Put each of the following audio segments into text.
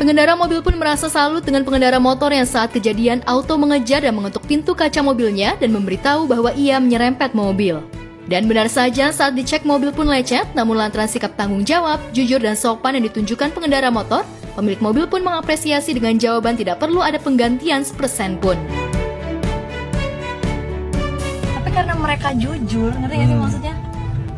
Pengendara mobil pun merasa salut dengan pengendara motor yang saat kejadian auto mengejar dan mengetuk pintu kaca mobilnya dan memberitahu bahwa ia menyerempet mobil. Dan benar saja saat dicek mobil pun lecet, namun lantaran sikap tanggung jawab, jujur dan sopan yang ditunjukkan pengendara motor, pemilik mobil pun mengapresiasi dengan jawaban tidak perlu ada penggantian sepersen pun. Tapi karena mereka jujur, ngerti gak sih maksudnya?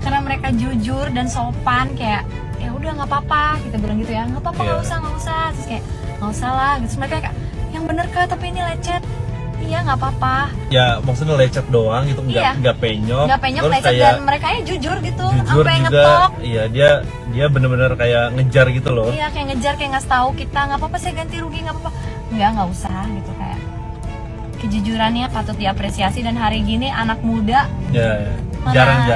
Karena mereka jujur dan sopan, kayak ya udah nggak apa-apa, kita bilang gitu ya, nggak apa-apa, nggak usah, terus kayak nggak usah lah, gitu. Terus mereka kayak yang bener Kak, tapi ini lecet. Iya nggak apa-apa. Ya maksudnya lecet doang gitu, nggak penyok. Nggak penyok, terus lecet, kayak dan mereka jujur gitu, jujur sampai juga, ngetok. iya dia bener-bener kayak ngejar gitu loh. Iya kayak ngejar, kayak ngasih tahu kita nggak apa-apa, saya ganti rugi, nggak apa-apa. Nggak usah gitu, kayak kejujurannya patut diapresiasi. Dan hari gini anak muda Ya,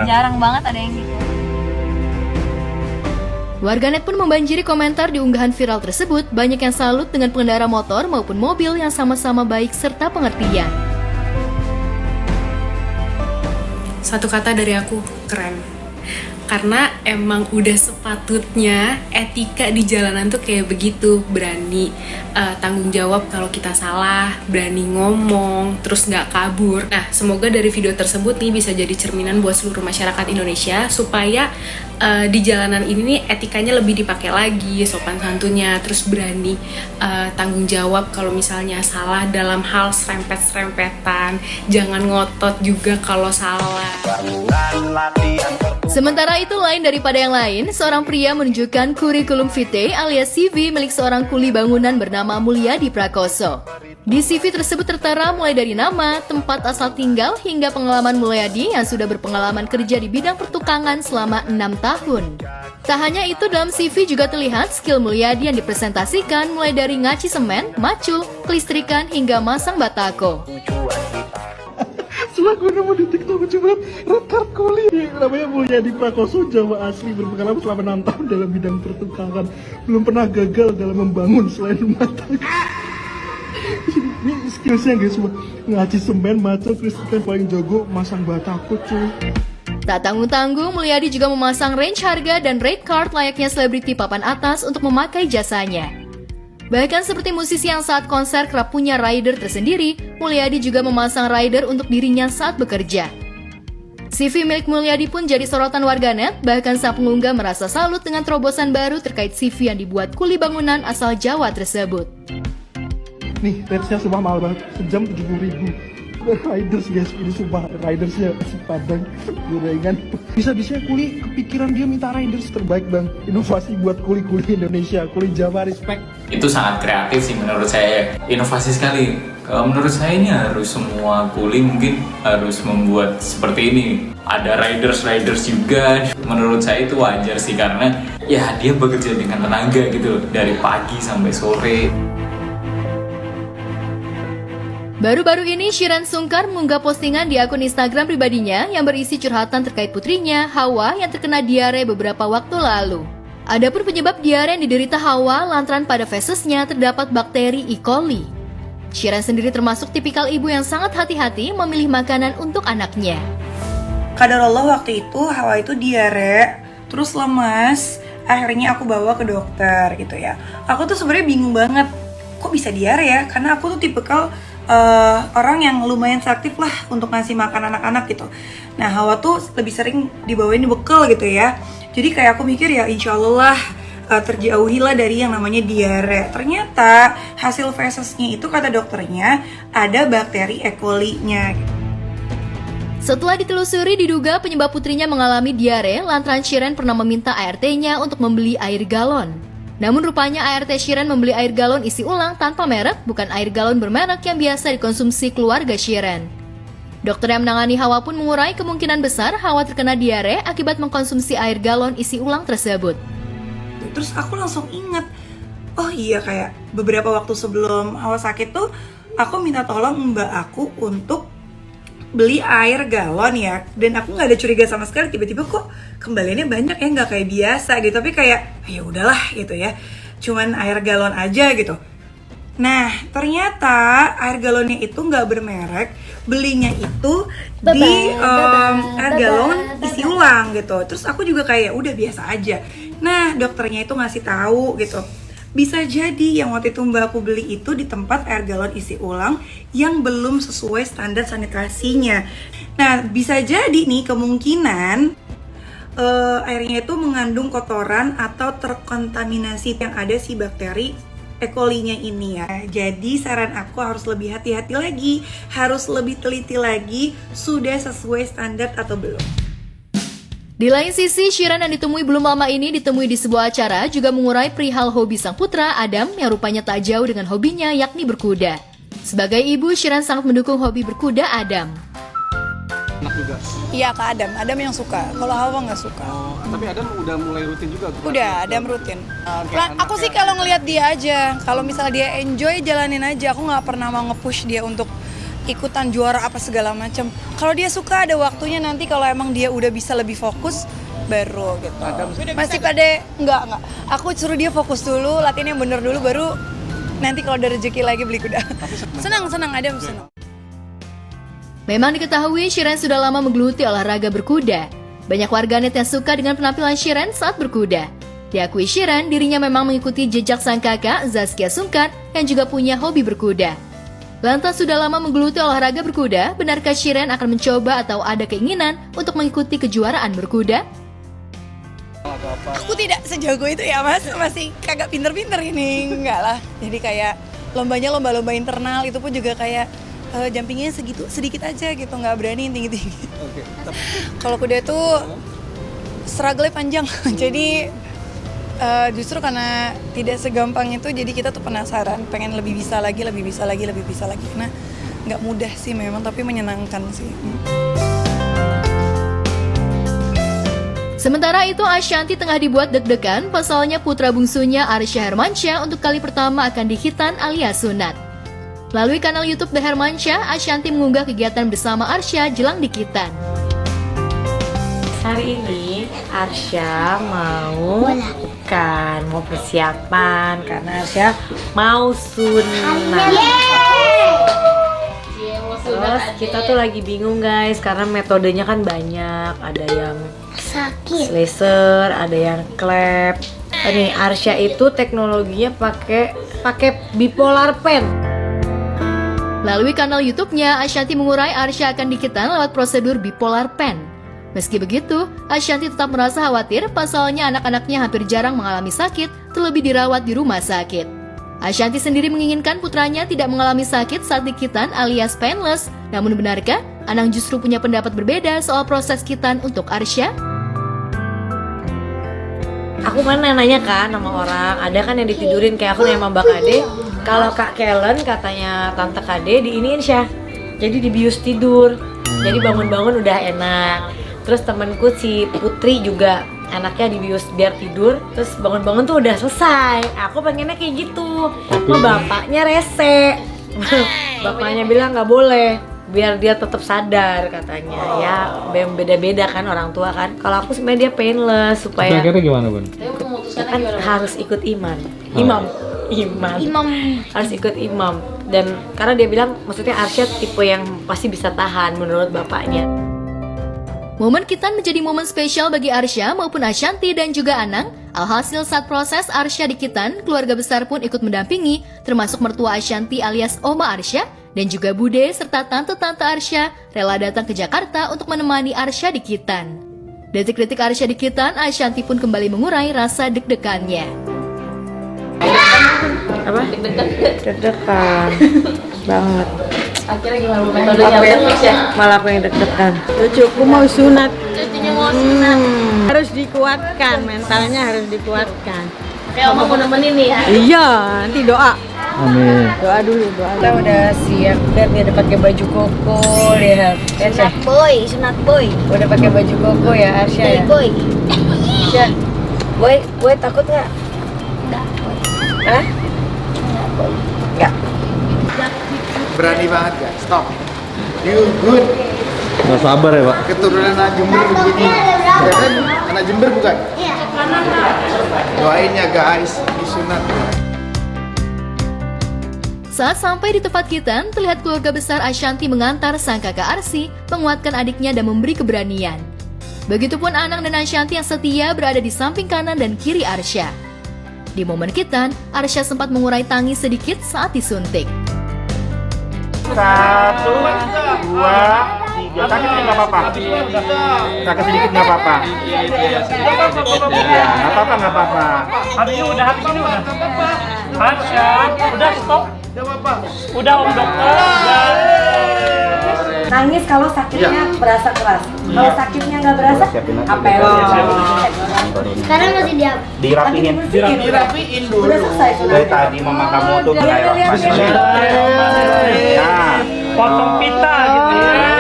jarang banget ada yang gitu. Warganet pun membanjiri komentar di unggahan viral tersebut, banyak yang salut dengan pengendara motor maupun mobil yang sama-sama baik serta pengertian. Satu kata dari aku, keren. Karena emang udah sepatutnya etika di jalanan tuh kayak begitu, berani tanggung jawab kalau kita salah, berani ngomong, terus nggak kabur. Nah, semoga dari video tersebut nih bisa jadi cerminan buat seluruh masyarakat Indonesia supaya di jalanan ini nih etikanya lebih dipakai lagi, sopan santunnya, terus berani tanggung jawab kalau misalnya salah dalam hal serempet-serempetan, jangan ngotot juga kalau salah. Sementara itu lain daripada yang lain, seorang pria menunjukkan kurikulum vitae alias CV milik seorang kuli bangunan bernama Mulyadi Prakoso. Di CV tersebut tertera mulai dari nama, tempat asal tinggal, hingga pengalaman Mulyadi yang sudah berpengalaman kerja di bidang pertukangan selama 6 tahun. Tak hanya itu, dalam CV juga terlihat skill Mulyadi yang dipresentasikan mulai dari ngaci semen, macul, kelistrikan, hingga masang batako. Setelah gue nemu di TikTok, gue coba rekam kuli namanya Mulyadi Prakoso, Jawa asli, berpengalaman selama 6 tahun dalam bidang pertukangan, belum pernah gagal dalam membangun selain rumah tangga. Ini skillsnya guys, semua ngaci semen, macul, kelistrikan, paling jago masang batako cuy. Tak tanggung-tanggung, Mulyadi juga memasang range harga dan rate card layaknya selebriti papan atas untuk memakai jasanya. Bahkan seperti musisi yang saat konser kerap punya rider tersendiri, Mulyadi juga memasang rider untuk dirinya saat bekerja. CV milik Mulyadi pun jadi sorotan warganet, bahkan sang pengunggah merasa salut dengan terobosan baru terkait CV yang dibuat kuli bangunan asal Jawa tersebut. Nih, rate-nya sumpah mahal banget, sejam 70.000. Riders guys, ini sumpah ridersnya si Padang, gorengan. Bisa-bisanya kuli kepikiran dia minta riders terbaik bang. Inovasi buat kuli-kuli Indonesia, kuli Jawa, respect. Itu sangat kreatif sih menurut saya, inovasi sekali. Kalau menurut saya ini harus semua kuli mungkin harus membuat seperti ini. Ada riders juga, menurut saya itu wajar sih karena ya dia bekerja dengan tenaga gitu dari pagi sampai sore. Baru-baru ini Shireen Sungkar mengunggah postingan di akun Instagram pribadinya yang berisi curhatan terkait putrinya, Hawa, yang terkena diare beberapa waktu lalu. Adapun penyebab diare yang diderita Hawa lantaran pada fesesnya terdapat bakteri E. coli. Shireen sendiri termasuk tipikal ibu yang sangat hati-hati memilih makanan untuk anaknya. Qadarullah waktu itu Hawa itu diare, terus lemas, akhirnya aku bawa ke dokter gitu ya. Aku tuh sebenarnya bingung banget, kok bisa diare ya? Karena aku tuh tipikal orang yang lumayan selektif lah untuk ngasih makan anak-anak gitu. Nah Hawa tuh lebih sering dibawain bekal gitu ya. Jadi kayak aku mikir ya insya Allah terjauhilah dari yang namanya diare. Ternyata hasil fesesnya itu kata dokternya ada bakteri E. coli-nya. Setelah ditelusuri diduga penyebab putrinya mengalami diare lantaran Shireen pernah meminta ART-nya untuk membeli air galon. Namun rupanya ART Shireen membeli air galon isi ulang tanpa merek, bukan air galon bermerek yang biasa dikonsumsi keluarga Shireen. Dokter yang menangani Hawa pun mengurai kemungkinan besar Hawa terkena diare akibat mengkonsumsi air galon isi ulang tersebut. Terus aku langsung inget, oh iya kayak beberapa waktu sebelum Hawa sakit tuh, aku minta tolong mbak aku untuk beli air galon ya, dan aku nggak ada curiga sama sekali, tiba-tiba kok kembaliannya banyak ya, nggak kayak biasa gitu, tapi kayak ya udahlah gitu ya, cuman air galon aja gitu. Nah ternyata air galonnya itu nggak bermerek, belinya itu di air galon isi ulang gitu. Terus aku juga kayak udah biasa aja. Nah dokternya itu ngasih tahu gitu, Bisa jadi yang waktu itu mbak aku beli itu di tempat air galon isi ulang yang belum sesuai standar sanitasinya. Nah, bisa jadi nih kemungkinan airnya itu mengandung kotoran atau terkontaminasi yang ada si bakteri E. coli-nya ini ya. Jadi saran aku harus lebih hati-hati lagi, harus lebih teliti lagi, sudah sesuai standar atau belum. Di lain sisi, Sheeran yang ditemui belum lama ini ditemui di sebuah acara juga mengurai perihal hobi sang putra, Adam, yang rupanya tak jauh dengan hobinya yakni berkuda. Sebagai ibu, Sheeran sangat mendukung hobi berkuda Adam. Anak juga? Iya, ke Adam. Adam yang suka. Kalau Hawa nggak suka. Oh, tapi Adam udah mulai rutin juga? Udah, Adam rutin. Aku sih kalau ngelihat dia aja. Kalau misalnya dia enjoy, jalanin aja. Aku nggak pernah mau nge-push dia untuk ikutan juara apa segala macam. Kalau dia suka, ada waktunya nanti kalau emang dia udah bisa lebih fokus, baru gitu. Masih pada enggak. Aku suruh dia fokus dulu, latihan yang bener dulu, baru nanti kalau ada rezeki lagi beli kuda. Senang Adam senang. Memang diketahui Sheeran sudah lama menggeluti olahraga berkuda. Banyak warganet yang suka dengan penampilan Sheeran saat berkuda. Diakui Sheeran, dirinya memang mengikuti jejak sang kakak Zaskia Sungkar yang juga punya hobi berkuda. Lantas sudah lama menggeluti olahraga berkuda, benarkah Sheeran akan mencoba atau ada keinginan untuk mengikuti kejuaraan berkuda? Aku tidak sejago itu ya mas, masih kagak pinter-pinter ini, enggak lah. Jadi kayak lombanya lomba-lomba internal, itu pun juga kayak jumpingnya segitu sedikit aja gitu, nggak berani tinggi-tinggi. Kalau kuda itu struggle-nya panjang, jadi justru karena tidak segampang itu, jadi kita tuh penasaran, pengen lebih bisa lagi, karena nggak mudah sih memang, tapi menyenangkan sih. Sementara itu, Ashanty tengah dibuat deg-degan, pasalnya putra bungsunya Arsya Hermansyah untuk kali pertama akan dihitan alias sunat. Melalui kanal YouTube The Hermansyah, Ashanty mengunggah kegiatan bersama Arsya jelang dikitan. Hari ini Arsya mau persiapan karena Arsya mau sunat. Terus kita tuh lagi bingung guys karena metodenya kan banyak, ada yang laser, ada yang klep. Nih Arsya itu teknologinya pakai bipolar pen. Melalui kanal YouTube-nya, Ashanty mengurai Arsya akan dikitan lewat prosedur bipolar pen. Meski begitu, Ashanty tetap merasa khawatir pasalnya anak-anaknya hampir jarang mengalami sakit, terlebih dirawat di rumah sakit. Ashanty sendiri menginginkan putranya tidak mengalami sakit saat dikitan alias painless. Namun benarkah Anang justru punya pendapat berbeda soal proses kitan untuk Arsya? Aku kan nanya kan sama orang, ada kan yang ditidurin kayak aku sama Mbak Kade. Kalau Kak Kellen katanya Tante Kade diiniin Syah, jadi dibius tidur. Jadi bangun-bangun udah enak. Terus temenku si Putri juga anaknya dibius biar tidur, terus bangun-bangun tuh udah selesai. Aku pengennya kayak gitu. Bapaknya rese. Bapaknya bilang nggak boleh, biar dia tetap sadar katanya. Ya beda-beda kan orang tua kan. Kalau aku sebenarnya dia painless supaya. Akhirnya gimana Bun? Kan harus ikut imam harus ikut imam, dan karena dia bilang maksudnya Arsya tipe yang pasti bisa tahan menurut bapaknya. Momen kitan menjadi momen spesial bagi Arsya maupun Ashanty dan juga Anang. Alhasil saat proses Arsya dikitan, keluarga besar pun ikut mendampingi, termasuk mertua Ashanty alias Oma Arsya dan juga Bude serta tante-tante Arsya rela datang ke Jakarta untuk menemani Arsya dikitan. Detik-detik Arsya dikitan, Ashanty pun kembali mengurai rasa deg-degannya. Apa? Deg-degan banget. Akhirnya gimana metodenya? Malah aku yang deg-degan. Cucuku mau sunat. Cucunya mau sunat. Harus dikuatkan, mentalnya harus dikuatkan. Kayak Oma mau nemenin nih ya? Iya, nanti doa. Amin. Doa dulu, doa. Kita udah siap, lihat nih udah pakai baju koko, lihat. Sunat boy. Udah pakai baju koko ya Arsya ya. Boy. Arsya, boy takut nggak? Hah? Nggak. Berani banget ya, stop. You good. Nggak sabar ya Pak? Keturunan anak Jember begini. Ya kan? Anak Jember bukan? Iya. Doain ya guys, disunat. Saat sampai di tempat kitan, terlihat keluarga besar Ashanty mengantar sang kakak Arsy, menguatkan adiknya dan memberi keberanian. Begitupun Anang dan Ashanty yang setia berada di samping kanan dan kiri Arsya. Di momen hitan, Arsya sempat mengurai tangis sedikit saat disuntik. 1, 2, 3. Sakit nggak apa-apa? Sakit sedikit nggak apa-apa? Iya, nggak apa-apa. Habis ini udah. Arsya, udah stop. Udah om dokter. Nangis kalau sakitnya berasa keras. Kalau sakitnya nggak berasa, apel. Sekarang masih diam. Dirapiin dulu. Udah selesai sudah. Dari tadi mama kamu tuh Lihat. Nah, Potong pita gitu ya.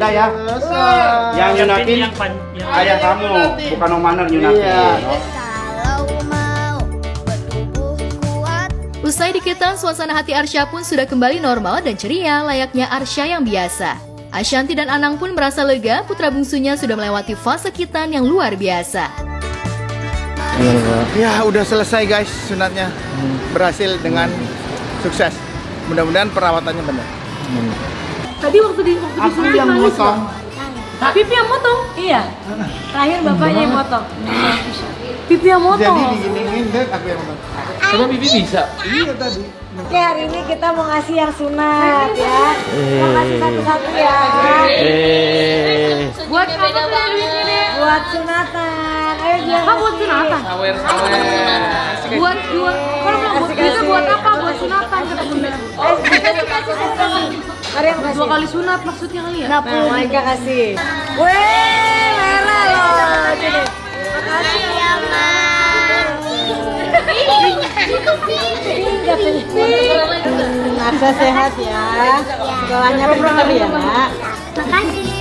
Dah ya. Yang nyunatin ayah kamu, bukan Om Maner nyunatin. Usai dikitan, suasana hati Arsya pun sudah kembali normal dan ceria layaknya Arsya yang biasa. Ashanti dan Anang pun merasa lega putra bungsunya sudah melewati fase kitan yang luar biasa. Ya udah selesai guys sunatnya, berhasil dengan sukses. Mudah-mudahan perawatannya benar. Tadi waktu disuntik yang nangis motong. nggak? Pipi yang motong? Iya. Terakhir bapaknya yang motong. Pipi yang motong. Jadi diginiin deh aku yang motong. Coba Bibi bisa. Iya tadi. Oke, hari ini kita mau ngasih yang sunat ya. Mau ngasih satu-satu ya. Buat apa tuh duitnya deh? Buat sunatan. Ayo dia. Apa buat sunatan? Sawer. Buat dua. Kalau bilang buat duitnya buat apa? Buat sunatan kata bunda. Kasih. Ada yang kasih. 2 kali sunat maksudnya kali ya? Nah, Maika kasih. Weh, merah loh. Sini. Makasih ya, Aksa sehat ya. Sekolahnya pintar ya, Nak. Makasih.